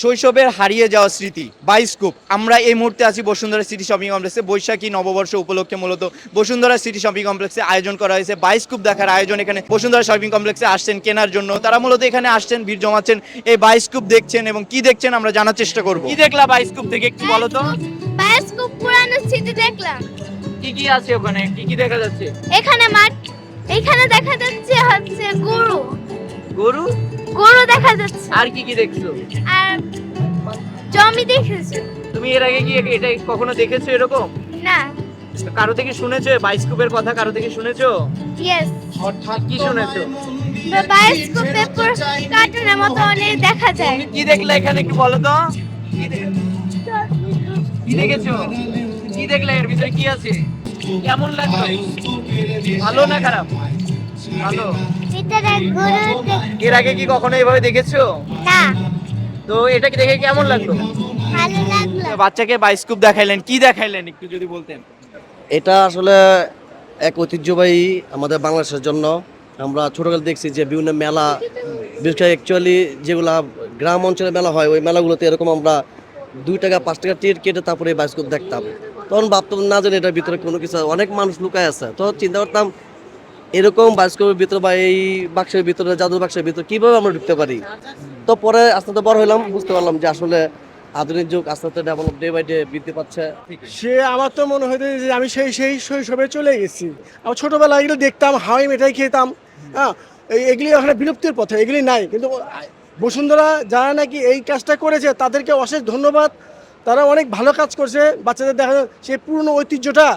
শৈশবের হারিয়ে যাওয়া স্মৃতি বায়োস্কোপ। আমরা এই মুহূর্তে আছি বসুন্ধরা সিটি শপিং কমপ্লেক্সে। বৈশাখী নববর্ষ উপলক্ষে মূলত বসুন্ধরা সিটি শপিং কমপ্লেক্সে আয়োজন করা হয়েছে বায়োস্কোপ দেখার আয়োজন। এখানে বসুন্ধরা শপিং কমপ্লেক্সে আসছেন কেনার জন্য, তারা মূলত এখানে আসছেন, ভিড় জমাচ্ছেন, এই বায়োস্কোপ দেখছেন এবং কি দেখছেন আমরা জানার চেষ্টা করব। কি দেখলা বায়োস্কোপ থেকে একটু বলো তো। বায়োস্কোপ পুরানো স্মৃতি দেখলাম। কি কি আছে ওখানে, কি কি দেখা যাচ্ছে? এখানে মাঠ, এখানে দেখা যাচ্ছে হচ্ছে গরু, গরু। গরু দেখা যাচ্ছে আর কি কি দেখছো? আর জমি দেখেছি। তুমি এর আগে কি এটা কখনো দেখেছো এরকম? না। কারো থেকে শুনেছো বায়োস্কোপের কথা? কারো থেকে শুনেছো? ইয়েস। কি শুনেছো? বায়োস্কোপে কার্টুনের মতো অনেক দেখা যায়। কি দেখলে এখানে একটু বলো তো। কি দেখেছো? কি দেখলে, এর ভিতরে কি আছে? কেমন লাগলো? ভালো না খারাপ? ভালো। ভিতরে গরু এর আগে কি কখনো এভাবে দেখেছো? না। তো এটাকে দেখে কেমন লাগলো? ভালো লাগলো। বাচ্চাকে বায়োস্কোপ দেখাইলেন, কি দেখাইলেন একটু যদি বলতেন। এটা আসলে এক ঐতিহ্যবাহী আমাদের বাংলাদেশের জন্য। আমরা ছোটকালে দেখছি যে বিভিন্ন মেলা, বিশেষ করে অ্যাকচুয়ালি যেগুলা গ্রাম অঞ্চলে মেলা হয়, ওই মেলাগুলোতে এরকম আমরা 2 টাকা 5 টাকা টিকিট কেটে তারপরে বায়োস্কোপ দেখতাম। তখন ভাবতাম না জানি এটার ভিতরে কোনো কিছু অনেক মানুষ লুকায় আছে, তো চিন্তা করতাম এরকম বায়োস্কোপের ভিতরে বা এই বাক্সের ভিতরে, জাদুর বাক্সের ভিতরে কীভাবে আমরা ঢুকতে পারি। তো পরে আস্তে আস্তে বড় হলাম, বুঝতে পারলাম যে আসলে আধুনিক যুগ আস্তে আস্তে ডেভেলপ ডে বাই ডে বৃদ্ধি পাচ্ছে। সে আমার তো মনে হতো যে আমি সেই শৈশবে চলে গেছি। আমার ছোটোবেলায় এগুলো দেখতাম, হাওয়াই মিঠাই খেতাম। হ্যাঁ, এগুলি ওখানে বিলুপ্তির পথে, এগুলি নাই। কিন্তু বসুন্ধরা যারা নাকি এই কাজটা করেছে তাদেরকে অশেষ ধন্যবাদ। তারা অনেক ভালো কাজ করছে, বাচ্চাদের দেখা সেই পুরনো ঐতিহ্যটা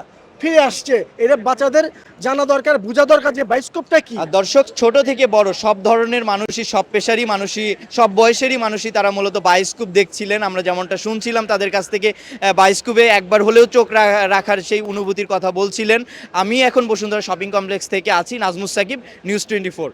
ফিরে আসছে। এটা বাচ্চাদের জানা দরকার, বোঝা দরকার যে বায়োস্কোপটা কি। আর দর্শক, ছোট থেকে বড় সব ধরনের মানুষই, সব পেশারই মানুষই, সব বয়সেরই মানুষই তারা মূলত বায়োস্কোপ দেখছিলেন। আমরা যেমনটা শুনছিলাম তাদের কাছ থেকে, বায়োস্কোপে একবার হলেও চোখ রাখার সেই অনুভূতির কথা বলছিলেন। আমি এখন বসুন্ধরা শপিং কমপ্লেক্স থেকে আছি, নাজমুস সাকিব, নিউজ 24।